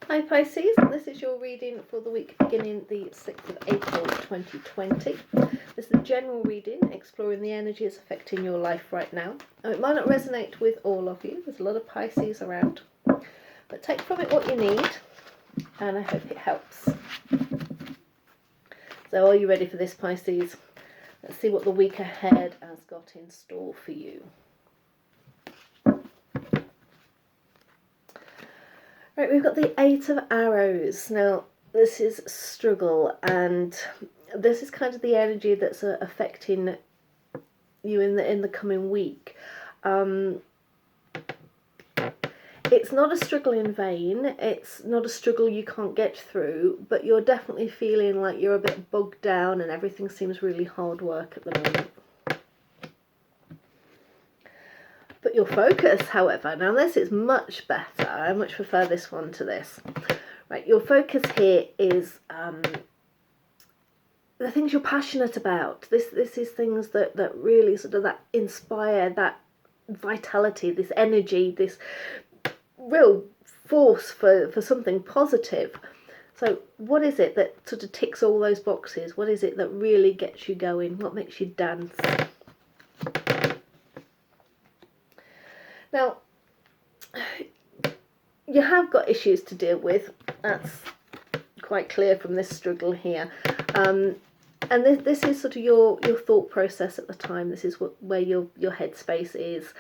Hi Pisces, this is your reading for the week beginning the 6th of April 2020. This is a general reading exploring the energies affecting your life right now. Now, it might not resonate with all of you, there's a lot of Pisces around, but take from it what you need and I hope it helps. So are you ready for this, Pisces? Let's see what the week ahead has got in store for you. Right, we've got the Eight of Arrows. Now, this is struggle, and this is kind of the energy that's affecting you in the coming week. It's not a struggle in vain. It's not a struggle you can't get through, but you're definitely feeling like you're a bit bogged down and everything seems really hard work at the moment. But your focus, however, now this is much better. I much prefer this one to this. Right, your focus here is the things you're passionate about. This is things that really sort of that inspire, that vitality, this energy, this real force for something positive. So what is it that sort of ticks all those boxes? What is it that really gets you going? What makes you dance? Now, you have got issues to deal with. That's quite clear from this struggle here. And this is sort of your thought process at the time. This is where your headspace is.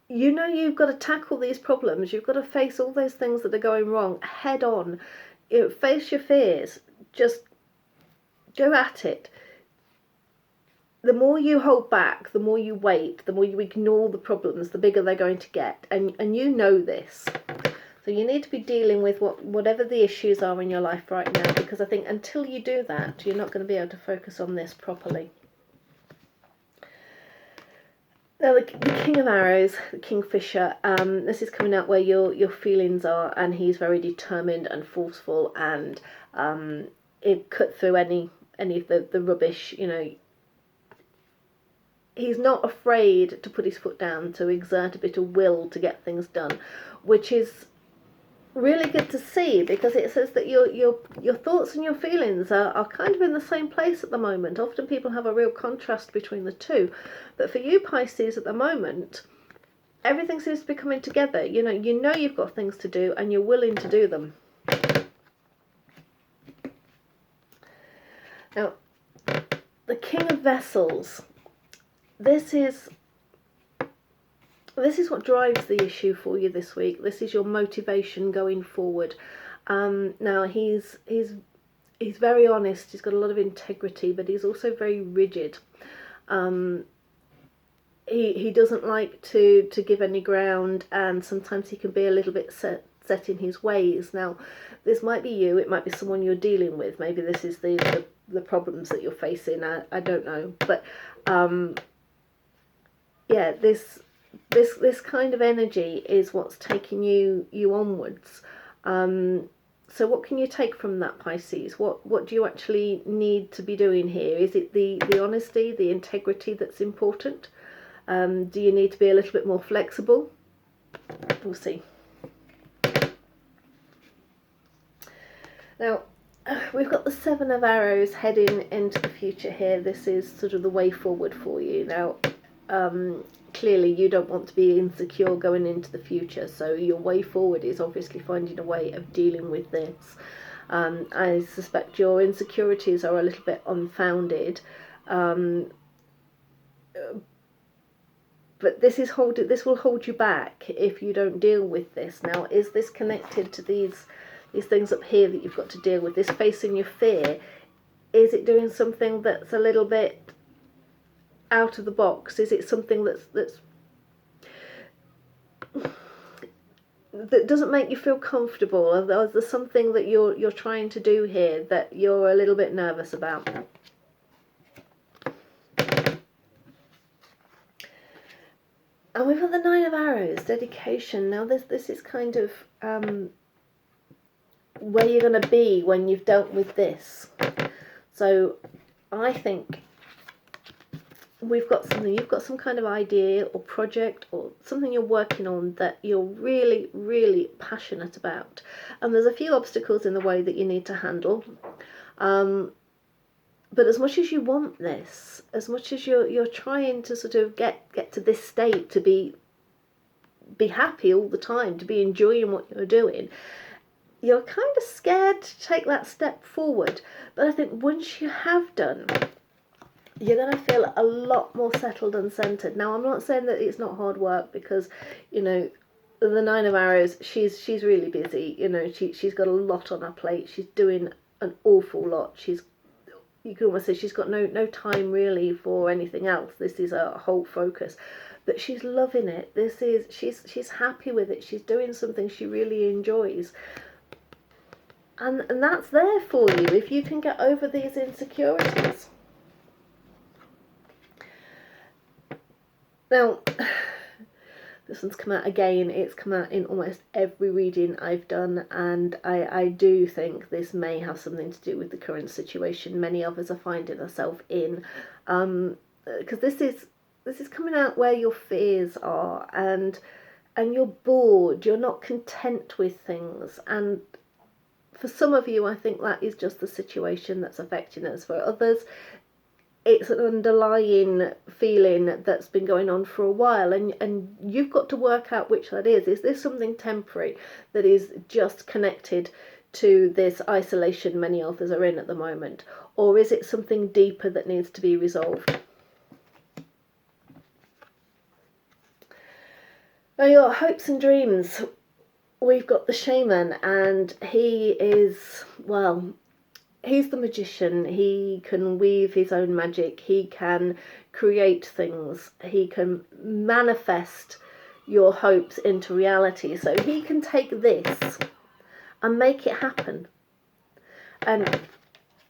You know you've got to tackle these problems. You've got to face all those things that are going wrong head on. Face your fears. Just go at it. The more you hold back, the more you wait, the more you ignore the problems, the bigger they're going to get. And you know this. So you need to be dealing with whatever the issues are in your life right now, because I think until you do that, you're not going to be able to focus on this properly. Now, the King of Arrows, the Kingfisher, this is coming out where your feelings are, and he's very determined and forceful, and it cut through any of the rubbish, you know. He's not afraid to put his foot down, to exert a bit of will to get things done, which is really good to see, because it says that your thoughts and your feelings are kind of in the same place at the moment. Often people have a real contrast between the two, but for you Pisces at the moment, everything seems to be coming together. You know you've got things to do and you're willing to do them. Now, the King of Vessels. This is what drives the issue for you this week. This is your motivation going forward. Now he's very honest. He's got a lot of integrity, but he's also very rigid. He doesn't like to give any ground, and sometimes he can be a little bit set in his ways. Now, this might be you. It might be someone you're dealing with. Maybe this is the problems that you're facing. I don't know, but yeah, this kind of energy is what's taking you onwards. So what can you take from that, Pisces? What do you actually need to be doing here? Is it the honesty, the integrity that's important? Do you need to be a little bit more flexible? We'll see. Now, we've got the Seven of Arrows heading into the future here. This is sort of the way forward for you. Now, clearly you don't want to be insecure going into the future, so your way forward is obviously finding a way of dealing with this. I suspect your insecurities are a little bit unfounded, but this will hold you back if you don't deal with this. Now, is this connected to these things up here that you've got to deal with? This facing your fear, is it doing something that's a little bit out of the box? Is it something that doesn't make you feel comfortable? Or is there something that you're trying to do here that you're a little bit nervous about? And we've got the Nine of Arrows, dedication. Now this is kind of where you're going to be when you've dealt with this. So I think we've got something, you've got some kind of idea or project or something you're working on that you're really, really passionate about, and there's a few obstacles in the way that you need to handle. But as much as you want this, as much as you're trying to sort of get to this state, to be happy all the time, to be enjoying what you're doing, you're kind of scared to take that step forward. But I think once you have done, you're going to feel a lot more settled and centered. Now, I'm not saying that it's not hard work, because, you know, the Nine of Arrows, she's really busy. You know, she's got a lot on her plate. She's doing an awful lot. You can almost say she's got no time really for anything else. This is her whole focus. But she's loving it. She's happy with it. She's doing something she really enjoys. And that's there for you if you can get over these insecurities. Now, this one's come out again. It's come out in almost every reading I've done, and I do think this may have something to do with the current situation many of us are finding ourselves in, because this is coming out where your fears are, and you're bored, you're not content with things, and for some of you I think that is just the situation that's affecting us. For others, it's an underlying feeling that's been going on for a while, and you've got to work out which that is. Is this something temporary that is just connected to this isolation many of us are in at the moment, or is it something deeper that needs to be resolved? Now, your hopes and dreams, we've got the shaman, and he is, well, he's the magician. He can weave his own magic. He can create things. He can manifest your hopes into reality. So he can take this and make it happen. And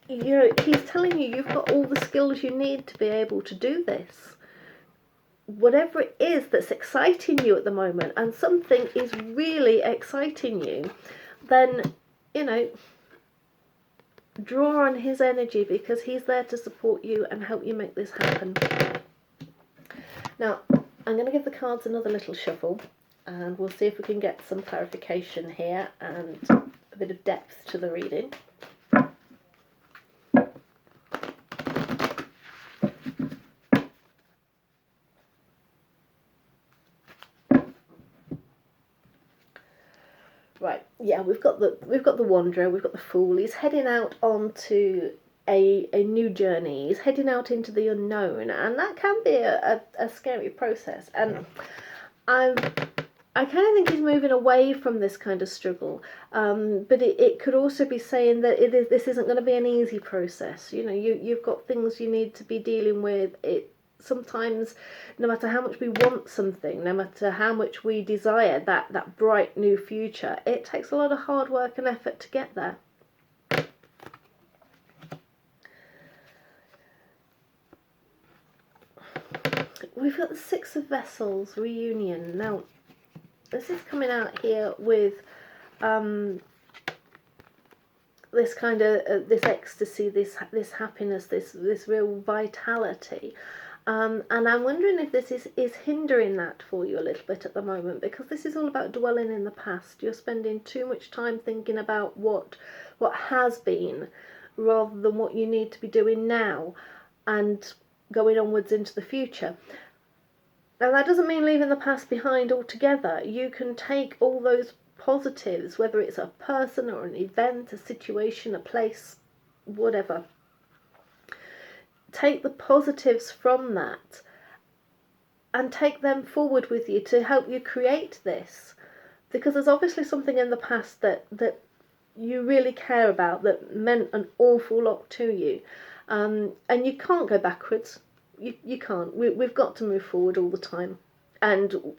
you know, he's telling you you've got all the skills you need to be able to do this. Whatever it is that's exciting you at the moment, and something is really exciting you, then, you know, draw on his energy, because he's there to support you and help you make this happen. Now, I'm going to give the cards another little shuffle, and we'll see if we can get some clarification here and a bit of depth to the reading. Right, yeah, we've got the Wanderer, we've got the Fool. He's heading out onto a new journey. He's heading out into the unknown, and that can be a scary process. And I kind of think he's moving away from this kind of struggle, but it could also be saying that this isn't going to be an easy process. You know, you've got things you need to be dealing with. Sometimes, no matter how much we want something, no matter how much we desire that bright new future, it takes a lot of hard work and effort to get there. We've got the Six of Vessels, reunion. Now, this is coming out here with this kind of this ecstasy, this happiness, this real vitality. And I'm wondering if this is hindering that for you a little bit at the moment, because this is all about dwelling in the past. You're spending too much time thinking about what has been, rather than what you need to be doing now and going onwards into the future. Now, that doesn't mean leaving the past behind altogether. You can take all those positives, whether it's a person or an event, a situation, a place, whatever. Take the positives from that and take them forward with you to help you create this, because there's obviously something in the past that you really care about, that meant an awful lot to you, and you can't go backwards. You can't. We've got to move forward all the time, and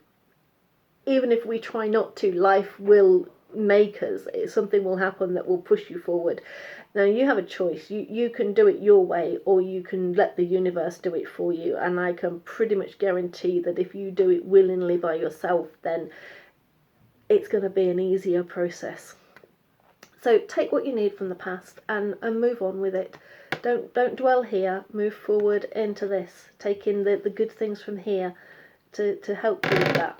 even if we try not to, life will make us. Something will happen that will push you forward. Now, you have a choice. You can do it your way, or you can let the universe do it for you. And I can pretty much guarantee that if you do it willingly by yourself, then it's going to be an easier process. So take what you need from the past and move on with it. don't dwell here. Move forward into this. Take in the good things from here to help you with that.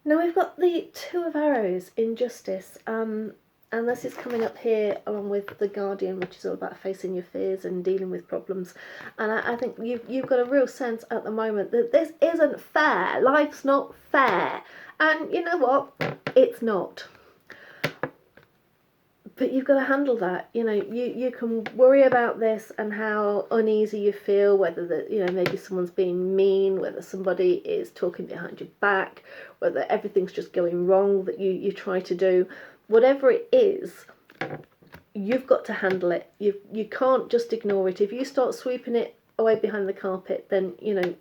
Now we've got the Two of Arrows in Justice, and this is coming up here along with the Guardian, which is all about facing your fears and dealing with problems. And I think you've got a real sense at the moment that this isn't fair. Life's not fair, and you know what? It's not. But you've got to handle that. You know, you can worry about this and how uneasy you feel, whether that, you know, maybe someone's being mean, whether somebody is talking behind your back, whether everything's just going wrong that you try to do. Whatever it is, you've got to handle it. You can't just ignore it. If you start sweeping it away behind the carpet, then, you know,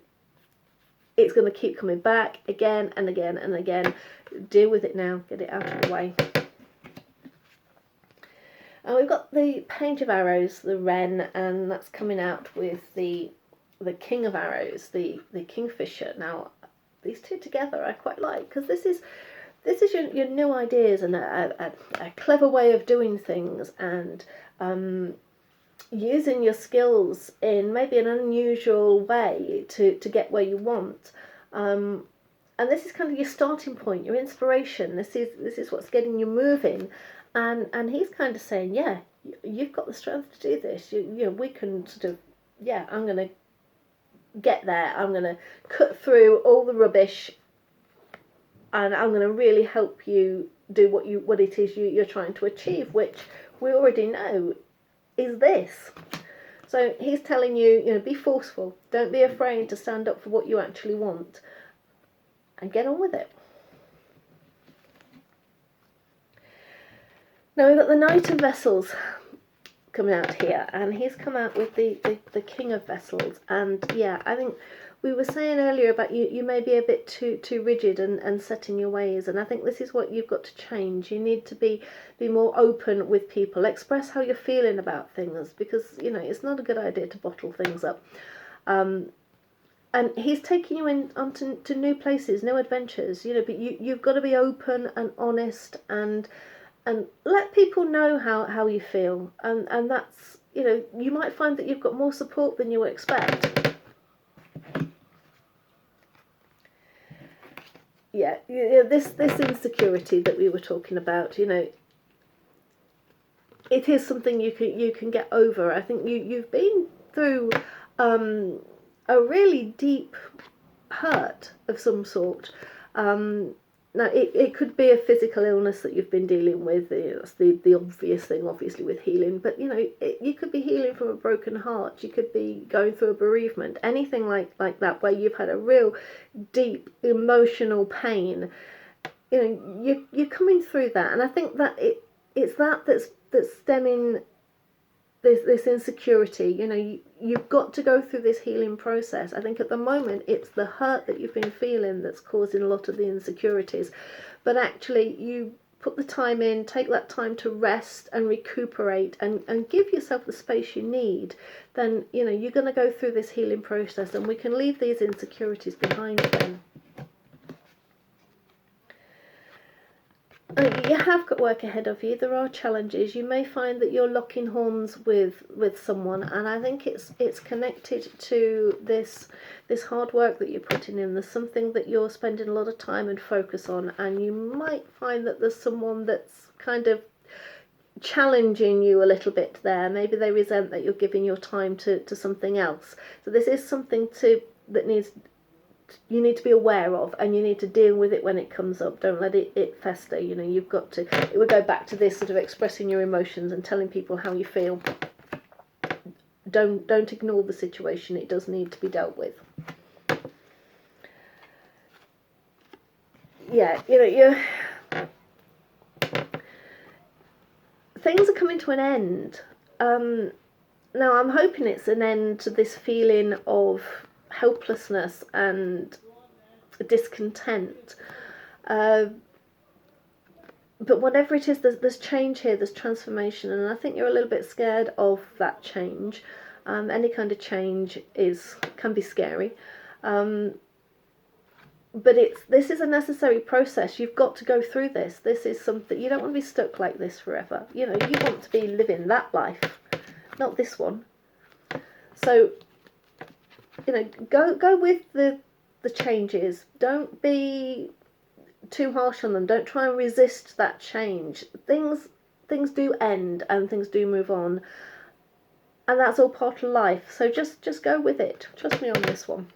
it's going to keep coming back again and again and again. Deal with it now. Get it out of the way. And we've got the Page of Arrows, the Wren, and that's coming out with the King of Arrows, the Kingfisher. Now, these two together I quite like, because this is your new ideas and a clever way of doing things, and using your skills in maybe an unusual way to get where you want. And this is kind of your starting point, your inspiration. This is what's getting you moving. And he's kind of saying, yeah, you've got the strength to do this. You know, we can sort of, yeah, I'm going to get there. I'm going to cut through all the rubbish, and I'm going to really help you do what it is you're trying to achieve, which we already know is this. So he's telling you, you know, be forceful. Don't be afraid to stand up for what you actually want, and get on with it. Now we've got the Knight of Vessels coming out here, and he's come out with the King of Vessels. And yeah, I think we were saying earlier about you may be a bit too rigid and set in your ways, and I think this is what you've got to change. You need to be more open with people, express how you're feeling about things, because, you know, it's not a good idea to bottle things up. And he's taking you onto new places, new adventures, you know, but you've got to be open and honest and let people know how you feel, and that's, you know, you might find that you've got more support than you would expect. Yeah, this insecurity that we were talking about, you know, it is something you can get over. I think you've been through a really deep hurt of some sort. Now, it could be a physical illness that you've been dealing with. That's the obvious thing, obviously, with healing. But, you know, you could be healing from a broken heart. You could be going through a bereavement. Anything like that, where you've had a real deep emotional pain. You know, you're coming through that. And I think that it's that's stemming this insecurity. You know, you've got to go through this healing process. I think at the moment it's the hurt that you've been feeling that's causing a lot of the insecurities, but actually you put the time in, take that time to rest and recuperate and give yourself the space you need, then, you know, you're going to go through this healing process, and we can leave these insecurities behind then. You have got work ahead of you. There are challenges. You may find that you're locking horns with someone, and I think it's connected to this hard work that you're putting in. There's something that you're spending a lot of time and focus on, and you might find that there's someone that's kind of challenging you a little bit there. Maybe they resent that you're giving your time to something else. So this is something you need to be aware of, and you need to deal with it when it comes up. Don't let it fester. You know, you've got to, it would go back to this sort of expressing your emotions and telling people how you feel. Don't ignore the situation. It does need to be dealt with. Yeah, you know, things are coming to an end. Now I'm hoping it's an end to this feeling of helplessness and discontent, but whatever it is, there's change here, there's transformation, and I think you're a little bit scared of that change. Any kind of change can be scary, but this is a necessary process. You've got to go through this. This is something, you don't want to be stuck like this forever. You know, you want to be living that life, not this one. So, you know, go with the changes. Don't be too harsh on them. Don't try and resist that change. Things do end and things do move on, and that's all part of life. So just go with it. Trust me on this one.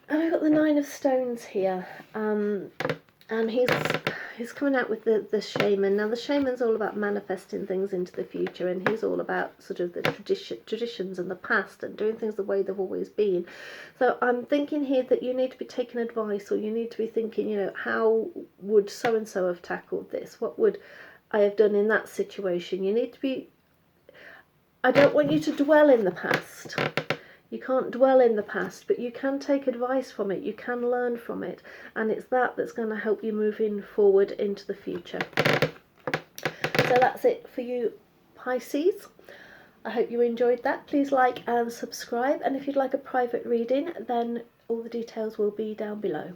And I've got the Nine of Stones here, and he's coming out with the shaman. Now the shaman's all about manifesting things into the future, and he's all about sort of the traditions and the past and doing things the way they've always been. So I'm thinking here that you need to be taking advice, or you need to be thinking, you know, how would so and so have tackled this? What would I have done in that situation? You need to be, I don't want you to dwell in the past. You can't dwell in the past, but you can take advice from it, you can learn from it, and it's that's going to help you moving forward into the future. So that's it for you, Pisces. I hope you enjoyed that. Please like and subscribe, and if you'd like a private reading, then all the details will be down below.